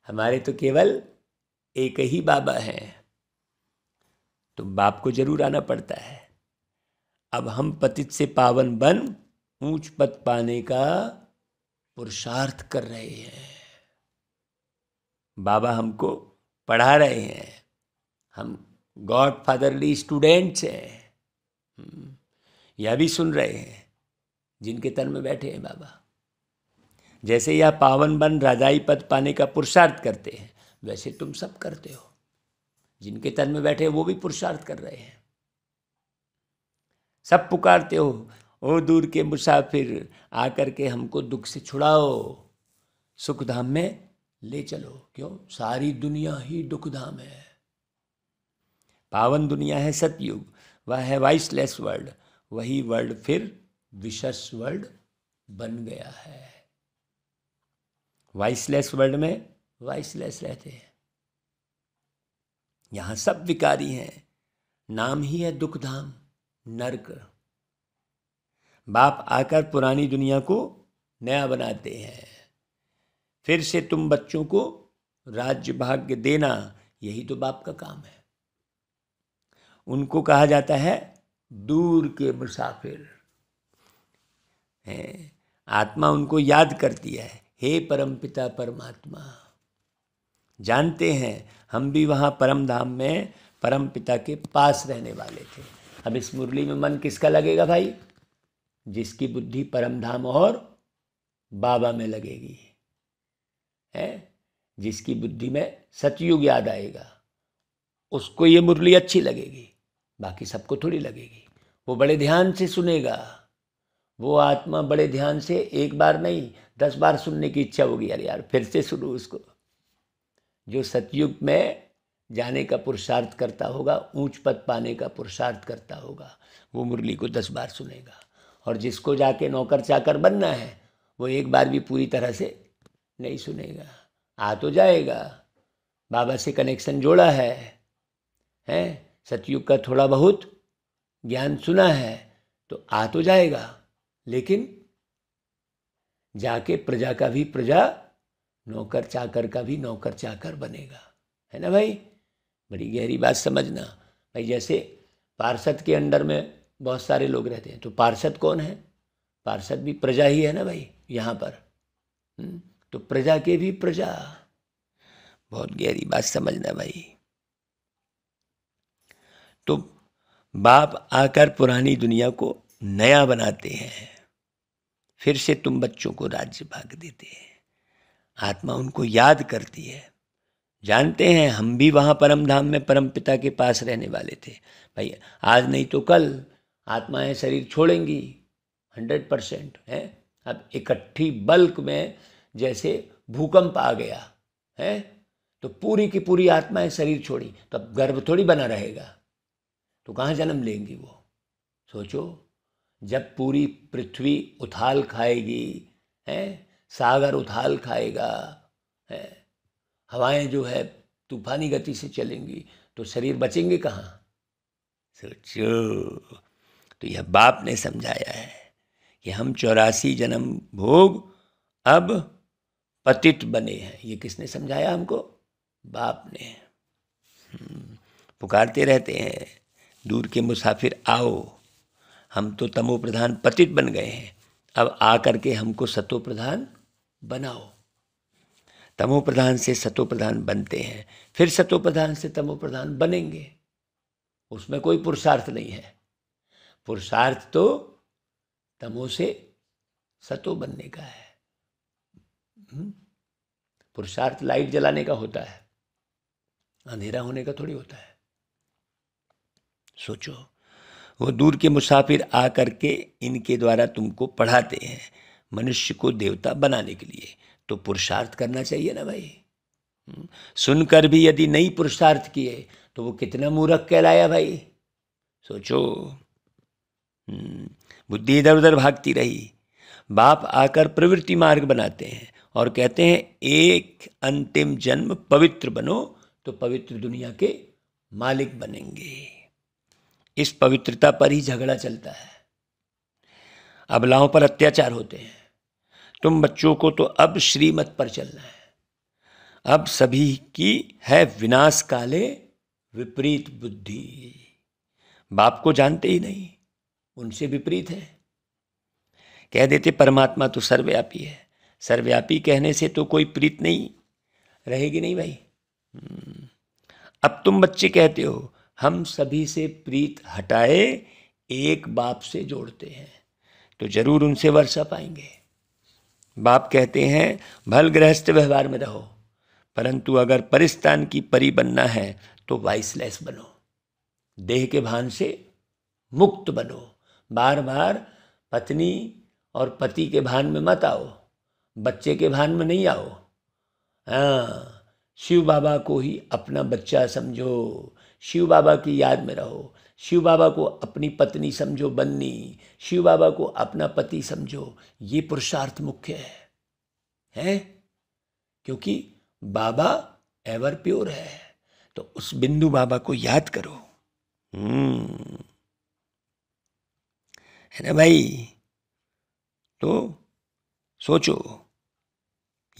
हमारे तो केवल एक ही बाबा है। तो बाप को जरूर आना पड़ता है। अब हम पतित से पावन बन ऊंच पद पाने का पुरुषार्थ कर रहे हैं। बाबा हमको पढ़ा रहे हैं, हम गॉड फादरली स्टूडेंट्स हैं। यह भी सुन रहे हैं जिनके तन में बैठे हैं बाबा। जैसे यह पावन बन राजाई पद पाने का पुरुषार्थ करते हैं, वैसे तुम सब करते हो। जिनके तन में बैठे वो भी पुरुषार्थ कर रहे हैं। सब पुकारते हो, ओ दूर के मुसाफिर आकर के हमको दुख से छुड़ाओ, सुख धाम में ले चलो। क्यों? सारी दुनिया ही दुख धाम है। पावन दुनिया है सतयुग, वह है वाइसलेस वर्ल्ड। वही वर्ल्ड फिर विशस वर्ल्ड बन गया है। वाइसलेस वर्ल्ड में वाइसलेस रहते हैं। यहां सब विकारी हैं। नाम ही है दुख धाम, नरक। बाप आकर पुरानी दुनिया को नया बनाते हैं। फिर से तुम बच्चों को राज्य भाग्य देना, यही तो बाप का काम है। उनको कहा जाता है दूर के मुसाफिर हैं। आत्मा उनको याद करती है, हे परमपिता परमात्मा। जानते हैं हम भी वहाँ परम धाम में परमपिता के पास रहने वाले थे। अब इस मुरली में मन किसका लगेगा भाई? जिसकी बुद्धि परम धाम और बाबा में लगेगी, है, जिसकी बुद्धि में सतयुग याद आएगा, उसको ये मुरली अच्छी लगेगी। बाकी सबको थोड़ी लगेगी। वो बड़े ध्यान से सुनेगा। वो आत्मा बड़े ध्यान से एक बार नहीं 10 बार सुनने की इच्छा होगी। यार फिर से सुनो उसको। जो सतयुग में जाने का पुरुषार्थ करता होगा, ऊंच पद पाने का पुरुषार्थ करता होगा, वो मुरली को 10 बार सुनेगा। और जिसको जाके नौकर चाकर बनना है, वो एक बार भी पूरी तरह से नहीं सुनेगा। आ तो जाएगा, बाबा से कनेक्शन जोड़ा है, सतयुग का थोड़ा बहुत ज्ञान सुना है, तो आ तो जाएगा। लेकिन जाके प्रजा का भी प्रजा, नौकर चाकर का भी नौकर चाकर बनेगा। है ना भाई? बड़ी गहरी बात समझना भाई। जैसे पार्षद के अंडर में बहुत सारे लोग रहते हैं, तो पार्षद कौन है? पार्षद भी प्रजा ही है ना भाई यहाँ पर। तो प्रजा के भी प्रजा। बहुत गहरी बात समझना भाई। तो बाप आकर पुरानी दुनिया को नया बनाते हैं। फिर से तुम बच्चों को राज्य भाग देते हैं। आत्मा उनको याद करती है। जानते हैं हम भी वहाँ परम धाम में परम पिता के पास रहने वाले थे भाई। आज नहीं तो कल आत्माएं शरीर छोड़ेंगी, 100% है। अब इकट्ठी बल्क में जैसे भूकंप आ गया है, तो पूरी की पूरी आत्माएं शरीर छोड़ी, तो अब गर्भ थोड़ी बना रहेगा, तो कहाँ जन्म लेंगी वो? सोचो, जब पूरी पृथ्वी उथाल खाएगी, है, सागर उथाल खाएगा, है, हवाएं जो है तूफानी गति से चलेंगी, तो शरीर बचेंगे कहाँ? सोचो। तो यह बाप ने समझाया है कि हम 84 जन्म भोग अब पतित बने हैं। ये किसने समझाया हमको? बाप ने। पुकारते रहते हैं, दूर के मुसाफिर आओ, हम तो तमो प्रधान पतित बन गए हैं, अब आकर के हमको सतो प्रधान बनाओ। तमो प्रधान से सतो प्रधान बनते हैं, फिर सतो प्रधान से तमो प्रधान बनेंगे। उसमें कोई पुरुषार्थ नहीं है। पुरुषार्थ तो तमो से सतो बनने का है। पुरुषार्थ लाइट जलाने का होता है, अंधेरा होने का थोड़ी होता है। सोचो, वो दूर के मुसाफिर आकर के इनके द्वारा तुमको पढ़ाते हैं मनुष्य को देवता बनाने के लिए। तो पुरुषार्थ करना चाहिए ना भाई। सुनकर भी यदि नहीं पुरुषार्थ किए तो वो कितना मूर्ख कहलाया भाई। सोचो, बुद्धि इधर उधर भागती रही। बाप आकर प्रवृत्ति मार्ग बनाते हैं और कहते हैं एक अंतिम जन्म पवित्र बनो तो पवित्र दुनिया के मालिक बनेंगे। इस पवित्रता पर ही झगड़ा चलता है। अबलाओं पर अत्याचार होते हैं। तुम बच्चों को तो अब श्रीमत पर चलना है। अब सभी की है विनाश काले विपरीत बुद्धि। बाप को जानते ही नहीं, उनसे विपरीत है। कह देते परमात्मा तो सर्वव्यापी है। सर्वव्यापी कहने से तो कोई प्रीत नहीं रहेगी नहीं भाई। अब तुम बच्चे कहते हो हम सभी से प्रीत हटाए एक बाप से जोड़ते हैं, तो जरूर उनसे वर्षा पाएंगे। बाप कहते हैं भल गृहस्थ व्यवहार में रहो, परंतु अगर परिस्तान की परी बनना है तो वाइसलेस बनो, देह के भान से मुक्त बनो। बार बार पत्नी और पति के भान में मत आओ, बच्चे के भान में नहीं आओ। हाँ, शिव बाबा को ही अपना बच्चा समझो, शिव बाबा की याद में रहो, शिव बाबा को अपनी पत्नी समझो बन्नी, शिव बाबा को अपना पति समझो। ये पुरुषार्थ मुख्य है? क्योंकि बाबा एवर प्योर है, तो उस बिंदु बाबा को याद करो। है ना भाई? तो सोचो,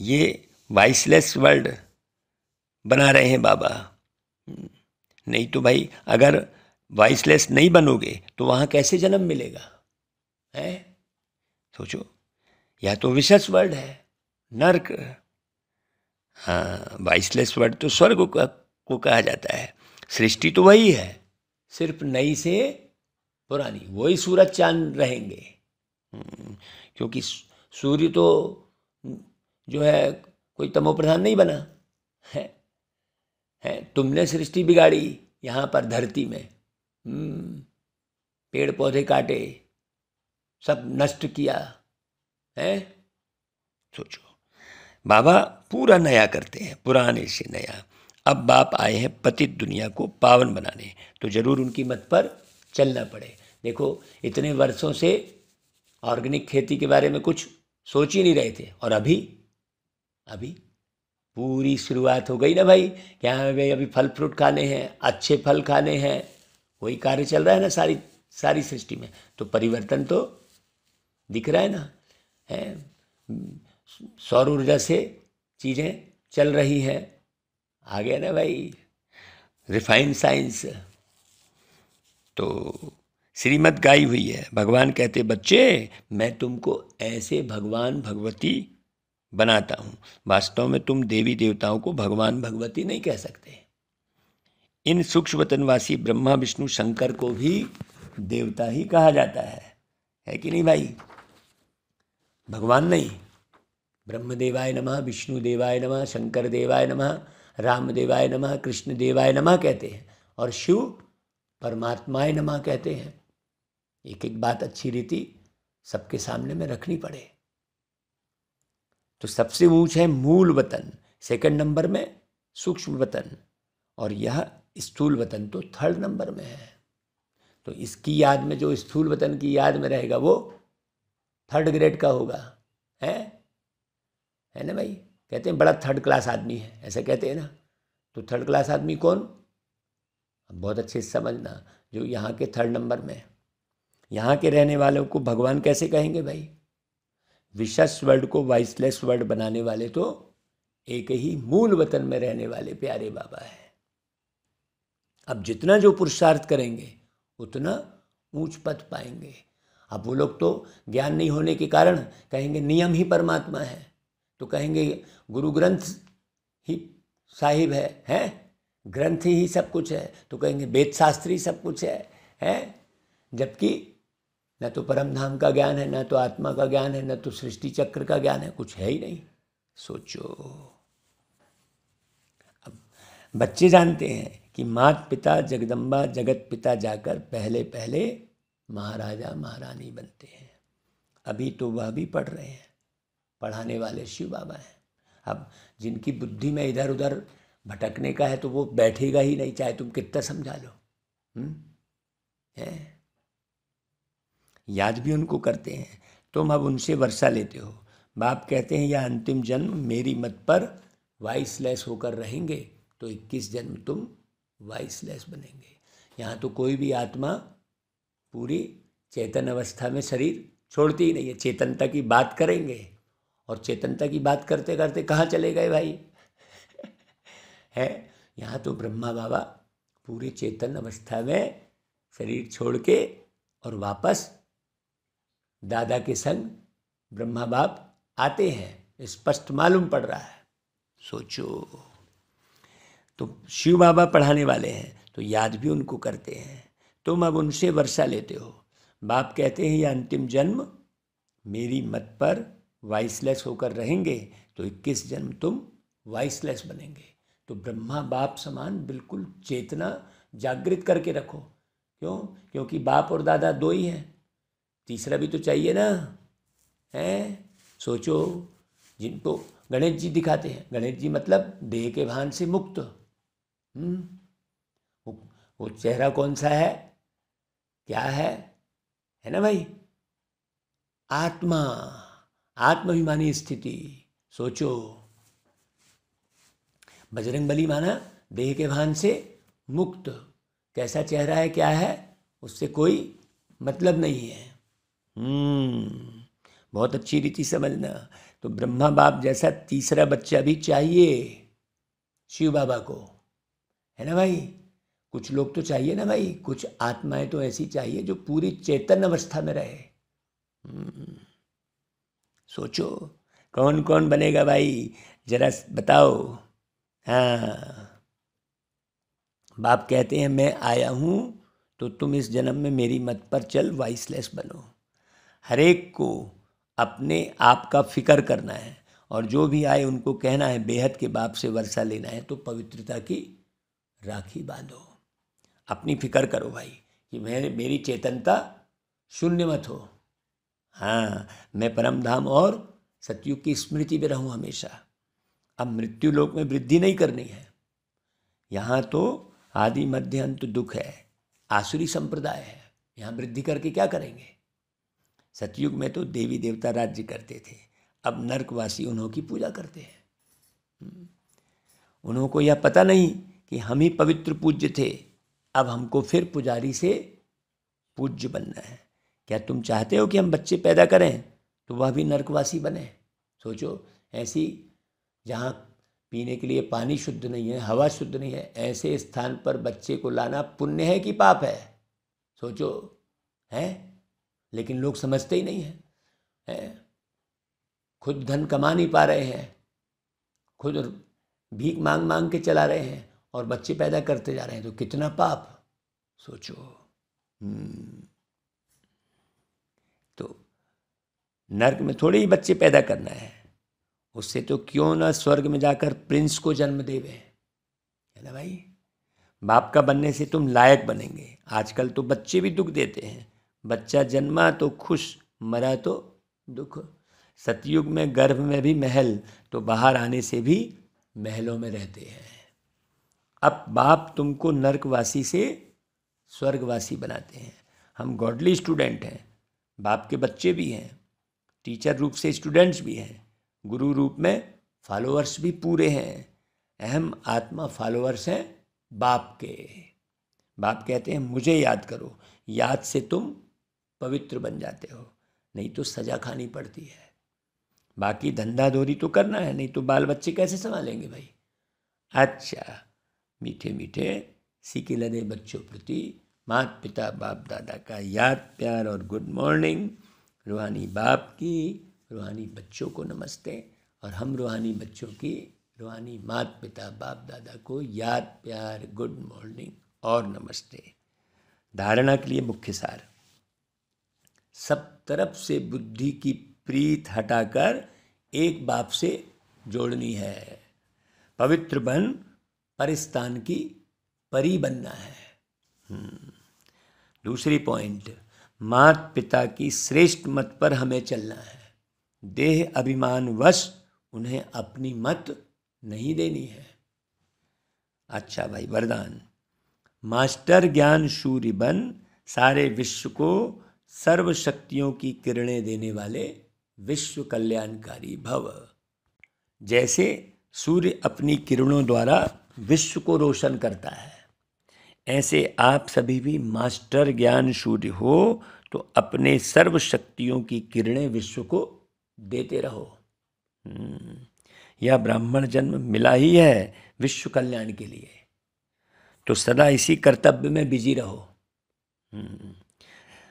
ये वाइसलेस वर्ल्ड बना रहे हैं बाबा। नहीं तो भाई अगर वाइसलेस नहीं बनोगे तो वहां कैसे जन्म मिलेगा? है? सोचो, या तो विशेष वर्ल्ड है, नर्क। हाँ, वाइसलेस वर्ल्ड तो स्वर्ग को कहा जाता है। सृष्टि तो वही है, सिर्फ नई से पुरानी, वही सूरज चांद रहेंगे। क्योंकि सूर्य तो जो है कोई तमो प्रधान नहीं बना है। तुमने सृष्टि बिगाड़ी यहाँ पर धरती में, पेड़ पौधे काटे, सब नष्ट किया है। सोचो, बाबा पूरा नया करते हैं, पुराने से नया। अब बाप आए हैं पतित दुनिया को पावन बनाने, तो जरूर उनकी मत पर चलना पड़े। देखो, इतने वर्षों से ऑर्गेनिक खेती के बारे में कुछ सोच ही नहीं रहे थे, और अभी पूरी शुरुआत हो गई ना भाई। क्या है भाई, अभी फल फ्रूट खाने हैं, अच्छे फल खाने हैं, वही कार्य चल रहा है ना सारी सृष्टि में। तो परिवर्तन तो दिख रहा है ना, है? सौर ऊर्जा से चीज़ें चल रही हैं, आ गया ना भाई रिफाइंड साइंस। तो श्रीमत गाई हुई है, भगवान कहते बच्चे मैं तुमको ऐसे भगवान भगवती बनाता हूँ। वास्तव में तुम देवी देवताओं को भगवान भगवती नहीं कह सकते। इन सूक्ष्म वतनवासी ब्रह्मा विष्णु शंकर को भी देवता ही कहा जाता है कि नहीं भाई? भगवान नहीं। ब्रह्म देवाय नमः, विष्णु देवाय नमः, शंकर देवाय नमः, राम देवाय नमः, कृष्ण देवाय नमः कहते हैं, और शिव परमात्माय नमः कहते हैं। एक एक बात अच्छी रीति सबके सामने में रखनी पड़े। तो सबसे ऊंच है मूल वतन, सेकंड नंबर में सूक्ष्म वतन, और यह स्थूल वतन तो थर्ड नंबर में है। तो इसकी याद में, जो स्थूल वतन की याद में रहेगा वो थर्ड ग्रेड का होगा। है ना भाई? कहते हैं बड़ा थर्ड क्लास आदमी है, ऐसा कहते हैं ना। तो थर्ड क्लास आदमी कौन? बहुत अच्छे से समझना, जो यहाँ के थर्ड नंबर में, यहाँ के रहने वालों को भगवान कैसे कहेंगे भाई? विशेष वर्ल्ड को वाइसलेस वर्ल्ड बनाने वाले तो एक ही मूल वतन में रहने वाले प्यारे बाबा है। अब जितना जो पुरुषार्थ करेंगे उतना ऊंच पद पाएंगे। अब वो लोग तो ज्ञान नहीं होने के कारण कहेंगे नियम ही परमात्मा है, तो कहेंगे गुरु ग्रंथ ही साहिब है? ग्रंथ ही सब कुछ है, तो कहेंगे वेद शास्त्री सब कुछ है? जबकि न तो परम धाम का ज्ञान है, न तो आत्मा का ज्ञान है, न तो सृष्टि चक्र का ज्ञान है, कुछ है ही नहीं। सोचो, अब बच्चे जानते हैं कि माता पिता जगदम्बा जगत पिता जाकर पहले पहले महाराजा महारानी बनते हैं। अभी तो वह भी पढ़ रहे हैं, पढ़ाने वाले शिव बाबा हैं। अब जिनकी बुद्धि में इधर उधर भटकने का है तो वो बैठेगा ही नहीं, चाहे तुम कितना समझा लो। है? याद भी उनको करते हैं। तुम अब उनसे वर्षा लेते हो। बाप कहते हैं यह अंतिम जन्म मेरी मत पर वाइसलेस होकर रहेंगे तो 21 जन्म तुम वाइसलेस बनेंगे। यहाँ तो कोई भी आत्मा पूरी चेतन अवस्था में शरीर छोड़ती ही नहीं है। चेतनता की बात करेंगे, और चेतनता की बात करते करते कहाँ चले गए भाई? है? यहाँ तो ब्रह्मा बाबा पूरी चेतन अवस्था में शरीर छोड़ के और वापस दादा के संग ब्रह्मा बाप आते हैं, स्पष्ट मालूम पड़ रहा है। सोचो, तो शिव बाबा पढ़ाने वाले हैं तो याद भी उनको करते हैं। तुम अब उनसे वर्षा लेते हो। बाप कहते हैं यह अंतिम जन्म मेरी मत पर वाइसलेस होकर रहेंगे तो 21 जन्म तुम वॉइसलेस बनेंगे। तो ब्रह्मा बाप समान बिल्कुल चेतना जागृत करके रखो। क्यों? क्योंकि बाप और दादा दो ही हैं, तीसरा भी तो चाहिए ना। है सोचो, जिनको गणेश जी दिखाते हैं, गणेश जी मतलब देह के भान से मुक्त। वो चेहरा कौन सा है, क्या है ना भाई? आत्मा, आत्माभिमानी स्थिति। सोचो, बजरंगबली माना देह के भान से मुक्त। कैसा चेहरा है, क्या है, उससे कोई मतलब नहीं है। बहुत अच्छी रीति समझना। तो ब्रह्मा बाप जैसा तीसरा बच्चा भी चाहिए शिव बाबा को, है ना भाई? कुछ लोग तो चाहिए ना भाई, कुछ आत्माएं तो ऐसी चाहिए जो पूरी चेतन अवस्था में रहे। सोचो कौन कौन बनेगा भाई, जरा बताओ। हाँ, बाप कहते हैं मैं आया हूँ तो तुम इस जन्म में मेरी मत पर चल वॉइसलेस बनो। हर एक को अपने आप का फिक्र करना है, और जो भी आए उनको कहना है बेहद के बाप से वर्षा लेना है, तो पवित्रता की राखी बांधो। अपनी फिक्र करो भाई कि मेरी चेतनता शून्य मत हो। हाँ, मैं परम धाम और सतयुग की स्मृति में रहूं हमेशा। अब मृत्यु लोक में वृद्धि नहीं करनी है। यहाँ तो आदि मध्य अंत दुख है, आसुरी संप्रदाय है, यहाँ वृद्धि करके क्या करेंगे? सतयुग में तो देवी देवता राज्य करते थे, अब नरकवासी उन्हों की पूजा करते हैं। उन्हों को यह पता नहीं कि हम ही पवित्र पूज्य थे, अब हमको फिर पुजारी से पूज्य बनना है। क्या तुम चाहते हो कि हम बच्चे पैदा करें तो वह भी नरकवासी बने? सोचो, ऐसी जहाँ पीने के लिए पानी शुद्ध नहीं है, हवा शुद्ध नहीं है, ऐसे स्थान पर बच्चे को लाना पुण्य है कि पाप है? सोचो, है? लेकिन लोग समझते ही नहीं है? खुद धन कमा नहीं पा रहे हैं, खुद भीख मांग मांग के चला रहे हैं, और बच्चे पैदा करते जा रहे हैं, तो कितना पाप। सोचो। तो नर्क में थोड़े ही बच्चे पैदा करना है, उससे तो क्यों ना स्वर्ग में जाकर प्रिंस को जन्म देवे, है ना भाई? बाप का बनने से तुम लायक बनेंगे। आजकल तो बच्चे भी दुख देते हैं, बच्चा जन्मा तो खुश, मरा तो दुख। सतयुग में गर्भ में भी महल, तो बाहर आने से भी महलों में रहते हैं। अब बाप तुमको नरकवासी से स्वर्गवासी बनाते हैं। हम गॉडली स्टूडेंट हैं, बाप के बच्चे भी हैं, टीचर रूप से स्टूडेंट्स भी हैं, गुरु रूप में फॉलोअर्स भी पूरे हैं। अहम आत्मा फॉलोअर्स हैं बाप के। बाप कहते हैं मुझे याद करो, याद से तुम पवित्र बन जाते हो, नहीं तो सजा खानी पड़ती है। बाकी धंधा धोरी तो करना है, नहीं तो बाल बच्चे कैसे संभालेंगे भाई? अच्छा, मीठे मीठे सीखे लदे बच्चों प्रति माता पिता बाप दादा का याद प्यार और गुड मॉर्निंग। रूहानी बाप की रूहानी बच्चों को नमस्ते, और हम रूहानी बच्चों की रूहानी माता पिता बाप दादा को याद प्यार गुड मॉर्निंग और नमस्ते। धारणा के लिए मुख्य सार, सब तरफ से बुद्धि की प्रीत हटाकर एक बाप से जोड़नी है। पवित्र बन परिस्तान की परी बनना है। दूसरी पॉइंट, माता पिता की श्रेष्ठ मत पर हमें चलना है। देह अभिमान वश उन्हें अपनी मत नहीं देनी है। अच्छा भाई, वरदान, मास्टर ज्ञान सूर्य बन सारे विश्व को सर्व शक्तियों की किरणें देने वाले विश्व कल्याणकारी भव। जैसे सूर्य अपनी किरणों द्वारा विश्व को रोशन करता है, ऐसे आप सभी भी मास्टर ज्ञान सूर्य हो तो अपने सर्व शक्तियों की किरणें विश्व को देते रहो। यह ब्राह्मण जन्म मिला ही है विश्व कल्याण के लिए, तो सदा इसी कर्तव्य में बिजी रहो।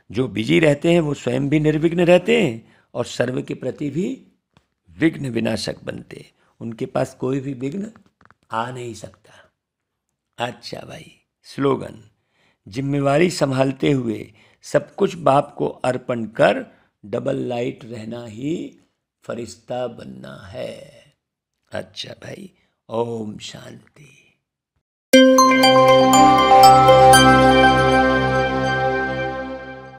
जो बिजी रहते हैं वो स्वयं भी निर्विघ्न रहते हैं और सर्व के प्रति भी विघ्न विनाशक बनते। उनके पास कोई भी विघ्न आ नहीं सकता। अच्छा भाई, स्लोगन, जिम्मेवारी संभालते हुए सब कुछ बाप को अर्पण कर डबल लाइट रहना ही फरिश्ता बनना है। अच्छा भाई, ओम शांति।